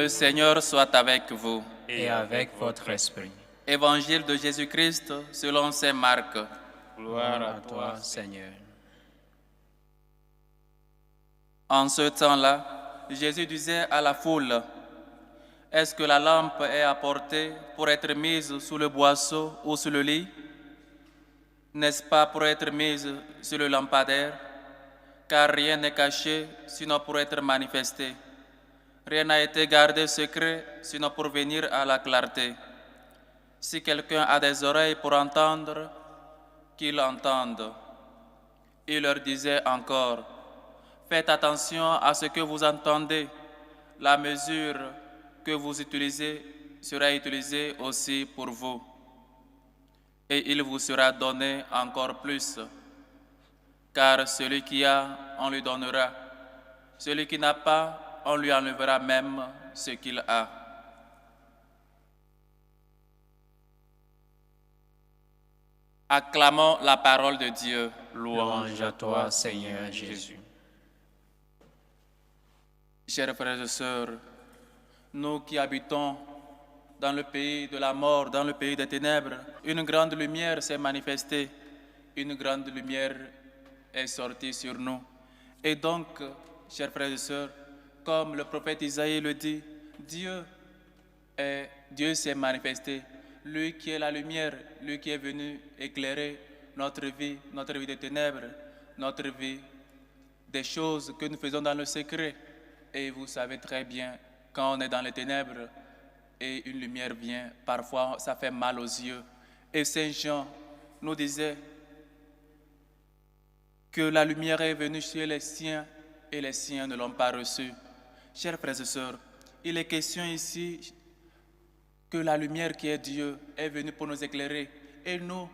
Le Seigneur soit avec vous. Et avec votre esprit. Évangile de Jésus-Christ selon saint Marc. Gloire à toi, Seigneur. En ce temps-là, Jésus disait à la foule, « Est-ce que la lampe est apportée pour être mise sous le boisseau ou sous le lit? N'est-ce pas pour être mise sur le lampadaire? Car rien n'est caché, sinon pour être manifesté. Rien n'a été gardé secret, sinon pour venir à la clarté. Si quelqu'un a des oreilles pour entendre, qu'il entende. » Il leur disait encore, « Faites attention à ce que vous entendez. La mesure que vous utilisez sera utilisée aussi pour vous. Et il vous sera donné encore plus. Car celui qui a, on lui donnera. Celui qui n'a pas, on lui enlèvera même ce qu'il a. » Acclamons la parole de Dieu. Louange à toi, Seigneur Jésus. Chers frères et sœurs, nous qui habitons dans le pays de la mort, dans le pays des ténèbres, une grande lumière s'est manifestée, une grande lumière est sortie sur nous. Et donc, chers frères et sœurs, comme le prophète Isaïe le dit, Dieu s'est manifesté, lui qui est la lumière, lui qui est venu éclairer notre vie de ténèbres, notre vie des choses que nous faisons dans le secret. Et vous savez très bien, quand on est dans les ténèbres et une lumière vient, parfois ça fait mal aux yeux. Et Saint Jean nous disait que la lumière est venue chez les siens et les siens ne l'ont pas reçue. Chers frères et sœurs, il est question ici que la lumière qui est Dieu est venue pour nous éclairer. Et nous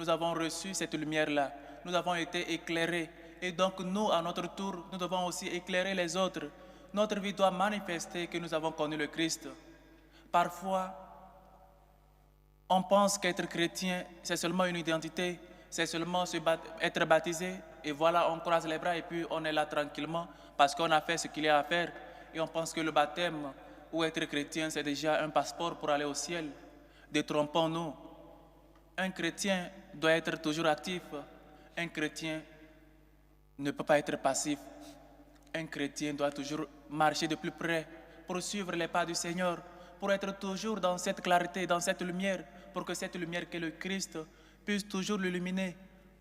avons reçu cette lumière-là. Nous avons été éclairés. Et donc nous, à notre tour, nous devons aussi éclairer les autres. Notre vie doit manifester que nous avons connu le Christ. Parfois, on pense qu'être chrétien, c'est seulement une identité, c'est seulement être baptisé, et voilà, on croise les bras et puis on est là tranquillement parce qu'on a fait ce qu'il y a à faire. Et on pense que le baptême ou être chrétien, c'est déjà un passeport pour aller au ciel. Détrompons-nous. Un chrétien doit être toujours actif. Un chrétien ne peut pas être passif. Un chrétien doit toujours marcher de plus près pour suivre les pas du Seigneur, pour être toujours dans cette clarté, dans cette lumière, pour que cette lumière qu'est le Christ puisse toujours l'illuminer,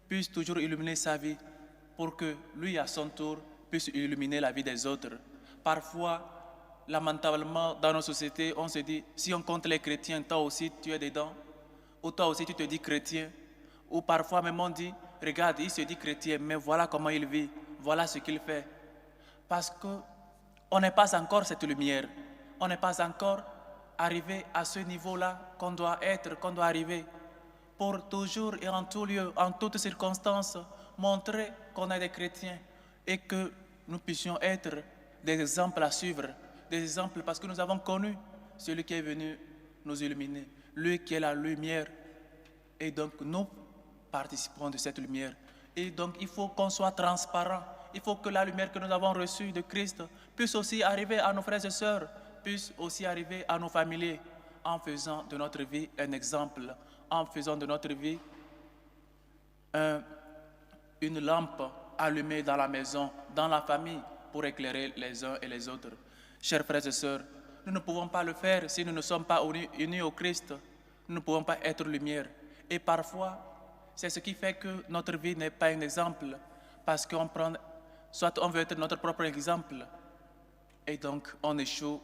puisse toujours illuminer sa vie, pour que lui, à son tour, puisse illuminer la vie des autres. Parfois, lamentablement, dans nos sociétés, on se dit, si on compte les chrétiens, toi aussi tu es dedans, ou toi aussi tu te dis chrétien, ou parfois même on dit, regarde, il se dit chrétien, mais voilà comment il vit, voilà ce qu'il fait. Parce qu'on n'est pas encore cette lumière, on n'est pas encore arrivé à ce niveau-là qu'on doit être, qu'on doit arriver, pour toujours et en tout lieu, en toutes circonstances, montrer qu'on est des chrétiens et que nous puissions être des exemples à suivre, des exemples parce que nous avons connu celui qui est venu nous illuminer, lui qui est la lumière. Et donc nous participons de cette lumière. Et donc il faut qu'on soit transparent. Il faut que la lumière que nous avons reçue de Christ puisse aussi arriver à nos frères et sœurs, puisse aussi arriver à nos familiers, en faisant de notre vie un exemple, en faisant de notre vie une lampe allumée dans la maison, dans la famille, pour éclairer les uns et les autres. Chers frères et sœurs, nous ne pouvons pas le faire si nous ne sommes pas unis au Christ. Nous ne pouvons pas être lumière. Et parfois, c'est ce qui fait que notre vie n'est pas un exemple, parce qu'on prend, soit on veut être notre propre exemple, et donc on échoue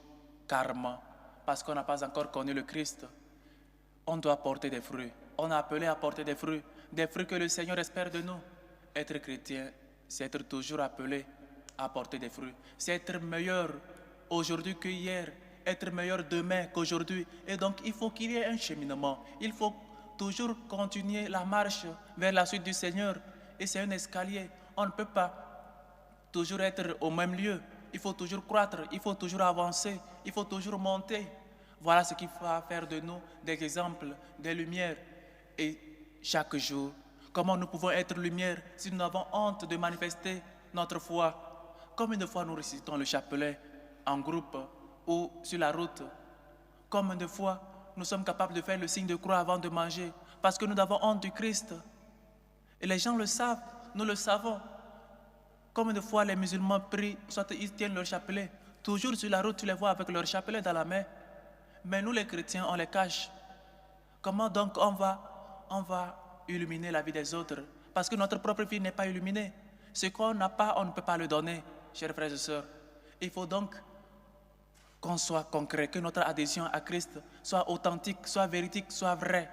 carrément, parce qu'on n'a pas encore connu le Christ. On doit porter des fruits. On est appelé à porter des fruits que le Seigneur espère de nous. Être chrétien, c'est être toujours appelé à porter des fruits. C'est être meilleur aujourd'hui que hier, être meilleur demain qu'aujourd'hui. Et donc, il faut qu'il y ait un cheminement. Il faut toujours continuer la marche vers la suite du Seigneur. Et c'est un escalier. On ne peut pas toujours être au même lieu. Il faut toujours croître, il faut toujours avancer, il faut toujours monter. Voilà ce qu'il faut faire de nous, des exemples, des lumières. Et chaque jour, comment nous pouvons être lumière si nous avons honte de manifester notre foi? Combien de fois nous récitons le chapelet en groupe ou sur la route. Combien de fois nous sommes capables de faire le signe de croix avant de manger parce que nous avons honte du Christ. Et les gens le savent, nous le savons. Combien de fois les musulmans prient, soit ils tiennent leur chapelet. Toujours sur la route, tu les vois avec leur chapelet dans la main. Mais nous les chrétiens, on les cache. Comment donc on va illuminer la vie des autres? Parce que notre propre vie n'est pas illuminée. Ce qu'on n'a pas, on ne peut pas le donner, chers frères et sœurs. Il faut donc qu'on soit concret, que notre adhésion à Christ soit authentique, soit véridique, soit vraie.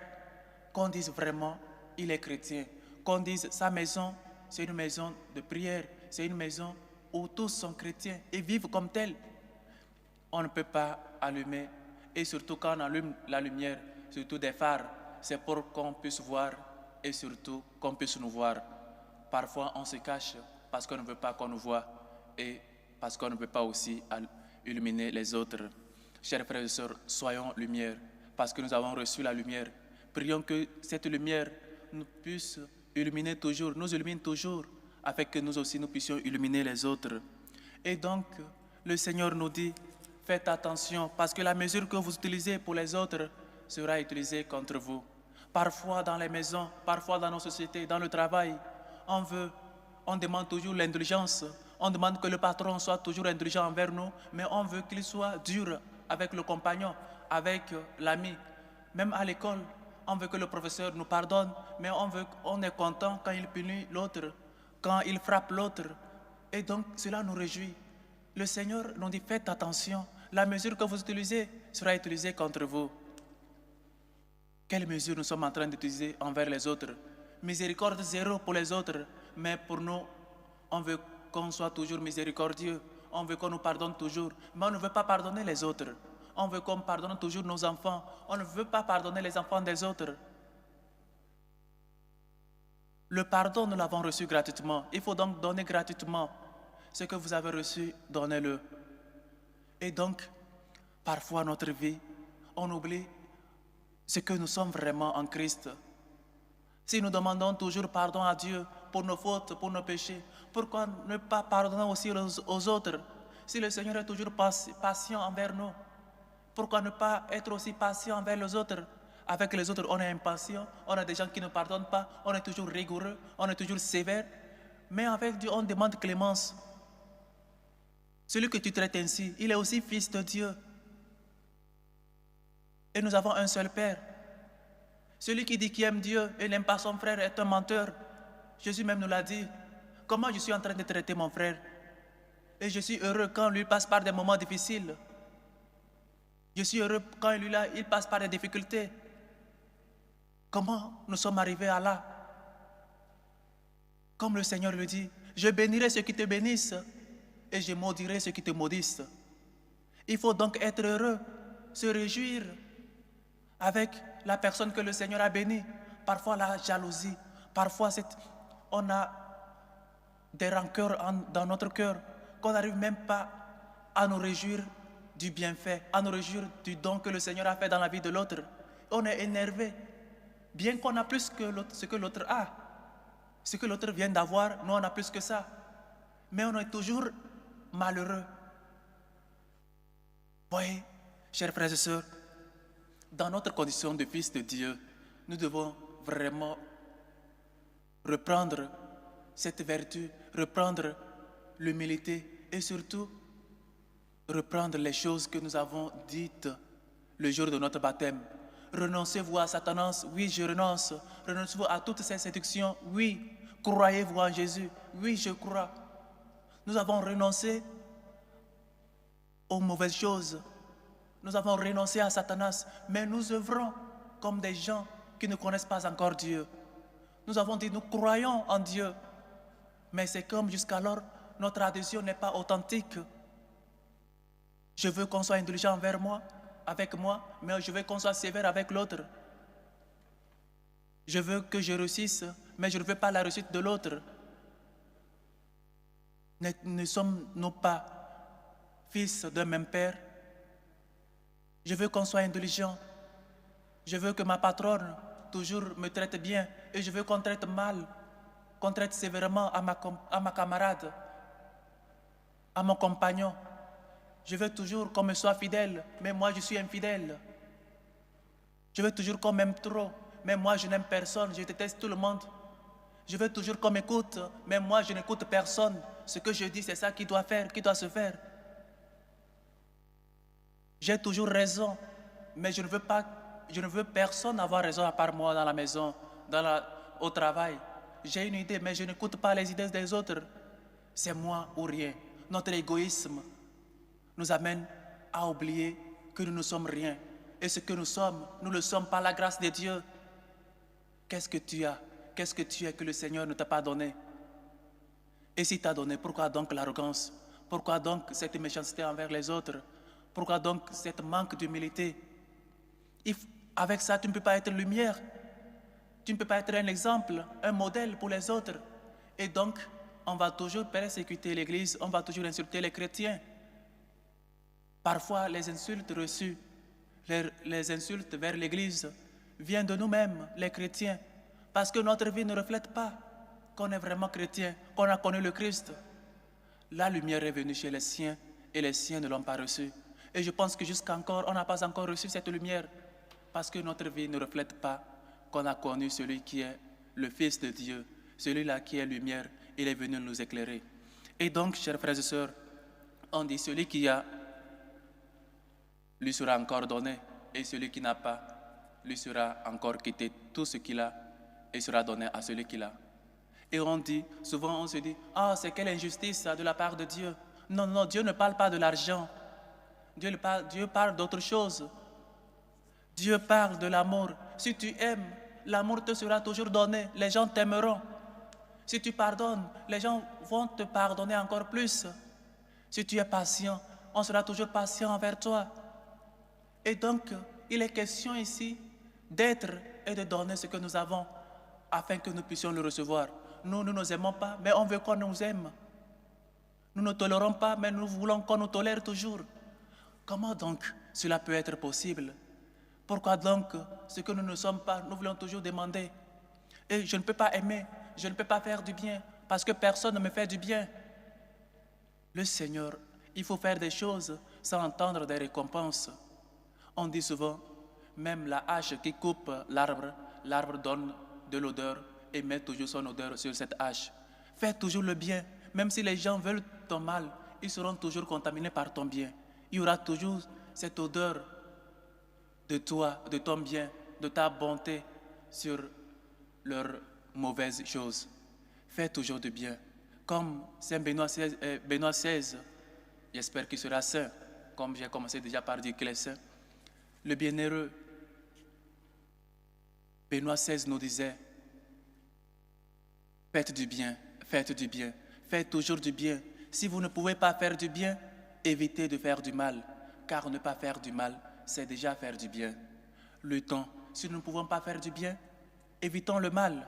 Qu'on dise vraiment, il est chrétien. Qu'on dise, sa maison, c'est une maison de prière, c'est une maison où tous sont chrétiens et vivent comme tels. On ne peut pas allumer, et surtout quand on allume la lumière, surtout des phares, c'est pour qu'on puisse voir et surtout qu'on puisse nous voir. Parfois, on se cache parce qu'on ne veut pas qu'on nous voie et parce qu'on ne veut pas aussi illuminer les autres. Chers frères et sœurs, soyons lumière parce que nous avons reçu la lumière. Prions que cette lumière nous puisse illuminer toujours, nous illumine toujours, afin que nous aussi nous puissions illuminer les autres. Et donc, le Seigneur nous dit, faites attention parce que la mesure que vous utilisez pour les autres sera utilisée contre vous. Parfois dans les maisons, parfois dans nos sociétés, dans le travail, on demande toujours l'indulgence. On demande que le patron soit toujours indulgent envers nous, mais on veut qu'il soit dur avec le compagnon, avec l'ami. Même à l'école, on veut que le professeur nous pardonne, mais on est content quand il punit l'autre, quand il frappe l'autre. Et donc, cela nous réjouit. Le Seigneur nous dit, faites attention, la mesure que vous utilisez sera utilisée contre vous. Quelle mesure nous sommes en train d'utiliser envers les autres? Miséricorde zéro pour les autres, mais pour nous, on veut qu'on soit toujours miséricordieux, on veut qu'on nous pardonne toujours, mais on ne veut pas pardonner les autres. On veut qu'on pardonne toujours nos enfants, on ne veut pas pardonner les enfants des autres. Le pardon, nous l'avons reçu gratuitement, il faut donc donner gratuitement. Ce que vous avez reçu, donnez-le. Et donc, parfois notre vie, on oublie ce que nous sommes vraiment en Christ. Si nous demandons toujours pardon à Dieu pour nos fautes, pour nos péchés, pourquoi ne pas pardonner aussi aux autres? Si le Seigneur est toujours patient envers nous, pourquoi ne pas être aussi patient envers les autres? Avec les autres, on est impatient, on a des gens qui ne pardonnent pas, on est toujours rigoureux, on est toujours sévère. Mais avec Dieu, on demande clémence. Celui que tu traites ainsi, il est aussi fils de Dieu. Et nous avons un seul Père. Celui qui dit qu'il aime Dieu et n'aime pas son frère est un menteur. Jésus même nous l'a dit. Comment je suis en train de traiter mon frère? Et je suis heureux quand lui passe par des moments difficiles. Je suis heureux quand il passe par des difficultés. Comment nous sommes arrivés à là? Comme le Seigneur le dit, je bénirai ceux qui te bénissent et je maudirai ceux qui te maudissent. Il faut donc être heureux, se réjouir avec la personne que le Seigneur a bénie. Parfois la jalousie, parfois on a des rancœurs dans notre cœur, qu'on n'arrive même pas à nous réjouir du bienfait, à nous réjouir du don que le Seigneur a fait dans la vie de l'autre. On est énervé, bien qu'on a plus que ce que l'autre a. Ce que l'autre vient d'avoir, nous on a plus que ça. Mais on est toujours malheureux. Voyez, chers frères et sœurs, dans notre condition de fils de Dieu, nous devons vraiment reprendre cette vertu, reprendre l'humilité et surtout reprendre les choses que nous avons dites le jour de notre baptême. Renoncez-vous à Satanas? Oui, je renonce. Renoncez-vous à toutes ces séductions? Oui. Croyez-vous en Jésus? Oui, je crois. Nous avons renoncé aux mauvaises choses. Nous avons renoncé à Satanas, mais nous œuvrons comme des gens qui ne connaissent pas encore Dieu. Nous avons dit, nous croyons en Dieu, mais c'est comme jusqu'alors, notre adhésion n'est pas authentique. Je veux qu'on soit indulgent envers moi, avec moi, mais je veux qu'on soit sévère avec l'autre. Je veux que je réussisse, mais je ne veux pas la réussite de l'autre. Ne sommes-nous pas fils d'un même père? Je veux qu'on soit indulgent. Je veux que ma patronne toujours me traite bien et je veux qu'on traite mal, qu'on traite sévèrement à ma camarade, à mon compagnon. Je veux toujours qu'on me soit fidèle, mais moi je suis infidèle. Je veux toujours qu'on m'aime trop, mais moi je n'aime personne, je déteste tout le monde. Je veux toujours qu'on m'écoute, mais moi je n'écoute personne. Ce que je dis, c'est ça qui doit se faire. J'ai toujours raison, mais je ne veux personne avoir raison à part moi dans la maison, au travail. J'ai une idée, mais je n'écoute pas les idées des autres. C'est moi ou rien. Notre égoïsme nous amène à oublier que nous ne sommes rien. Et ce que nous sommes, nous le sommes par la grâce de Dieu. Qu'est-ce que tu as? Qu'est-ce que tu es que le Seigneur ne t'a pas donné? Et s'il t'a donné, pourquoi donc l'arrogance? Pourquoi donc cette méchanceté envers les autres? Pourquoi donc cette manque d'humilité? Avec ça, tu ne peux pas être lumière. Tu ne peux pas être un exemple, un modèle pour les autres. Et donc, on va toujours persécuter l'Église, on va toujours insulter les chrétiens. Parfois, les insultes reçues, les insultes vers l'Église viennent de nous-mêmes, les chrétiens, parce que notre vie ne reflète pas qu'on est vraiment chrétien, qu'on a connu le Christ. La lumière est venue chez les siens et les siens ne l'ont pas reçue. Et je pense que jusqu'encore, on n'a pas encore reçu cette lumière parce que notre vie ne reflète pas qu'on a connu celui qui est le Fils de Dieu, celui-là qui est lumière, il est venu nous éclairer. Et donc, chers frères et sœurs, on dit celui qui a, lui sera encore donné, et celui qui n'a pas, lui sera encore quitté tout ce qu'il a et sera donné à celui qu'il a. Et on dit, souvent on se dit, ah, c'est quelle injustice de la part de Dieu. Non, non, Dieu ne parle pas de l'argent. Dieu parle d'autre chose. Dieu parle de l'amour. Si tu aimes, l'amour te sera toujours donné. Les gens t'aimeront. Si tu pardonnes, les gens vont te pardonner encore plus. Si tu es patient, on sera toujours patient envers toi. Et donc, il est question ici d'être et de donner ce que nous avons afin que nous puissions le recevoir. Nous ne nous aimons pas, mais on veut qu'on nous aime. Nous ne tolérons pas, mais nous voulons qu'on nous tolère toujours. Comment donc cela peut être possible? Pourquoi donc ce que nous ne sommes pas, nous voulons toujours demander? Et je ne peux pas aimer, je ne peux pas faire du bien, parce que personne ne me fait du bien. Le Seigneur, il faut faire des choses sans entendre des récompenses. On dit souvent, même la hache qui coupe l'arbre, l'arbre donne de l'odeur et met toujours son odeur sur cette hache. Fais toujours le bien, même si les gens veulent ton mal, ils seront toujours contaminés par ton bien. Il y aura toujours cette odeur de toi, de ton bien, de ta bonté sur leurs mauvaises choses. Fais toujours du bien. Comme Saint Benoît XVI, j'espère qu'il sera saint, comme j'ai commencé déjà par dire qu'il est saint. Le bienheureux Benoît XVI nous disait, faites du bien, faites du bien, faites toujours du bien. Si vous ne pouvez pas faire du bien, évitez de faire du mal, car ne pas faire du mal, c'est déjà faire du bien. Luttons. Si nous ne pouvons pas faire du bien, évitons le mal.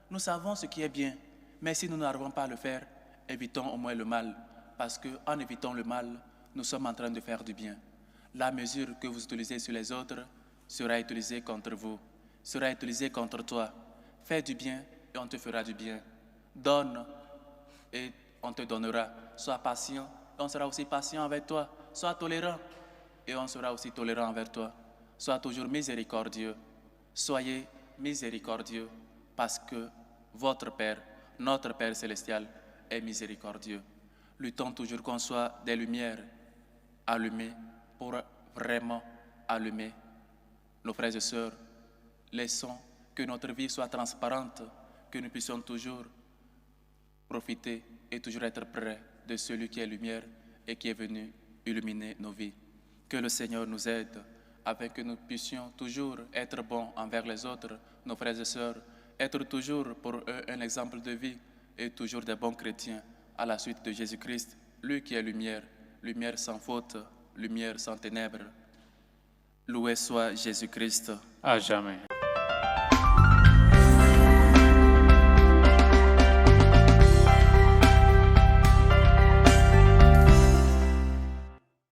Nous savons ce qui est bien, mais si nous n'arrivons pas à le faire, évitons au moins le mal, parce qu'en évitant le mal, nous sommes en train de faire du bien. La mesure que vous utilisez sur les autres sera utilisée contre vous, sera utilisée contre toi. Fais du bien et on te fera du bien. Donne et on te donnera. Sois patient et on sera aussi patient avec toi. Sois tolérant et on sera aussi tolérant envers toi. Sois toujours miséricordieux. Soyez miséricordieux parce que votre Père, notre Père célestial, est miséricordieux. Luttons toujours qu'on soit des lumières allumées pour vraiment allumer nos frères et sœurs. Laissons que notre vie soit transparente, que nous puissions toujours profiter et toujours être près de celui qui est lumière et qui est venu illuminer nos vies. Que le Seigneur nous aide afin que nous puissions toujours être bons envers les autres, nos frères et sœurs, être toujours pour eux un exemple de vie et toujours des bons chrétiens à la suite de Jésus-Christ, lui qui est lumière, lumière sans faute, lumière sans ténèbres. Loué soit Jésus-Christ. À jamais.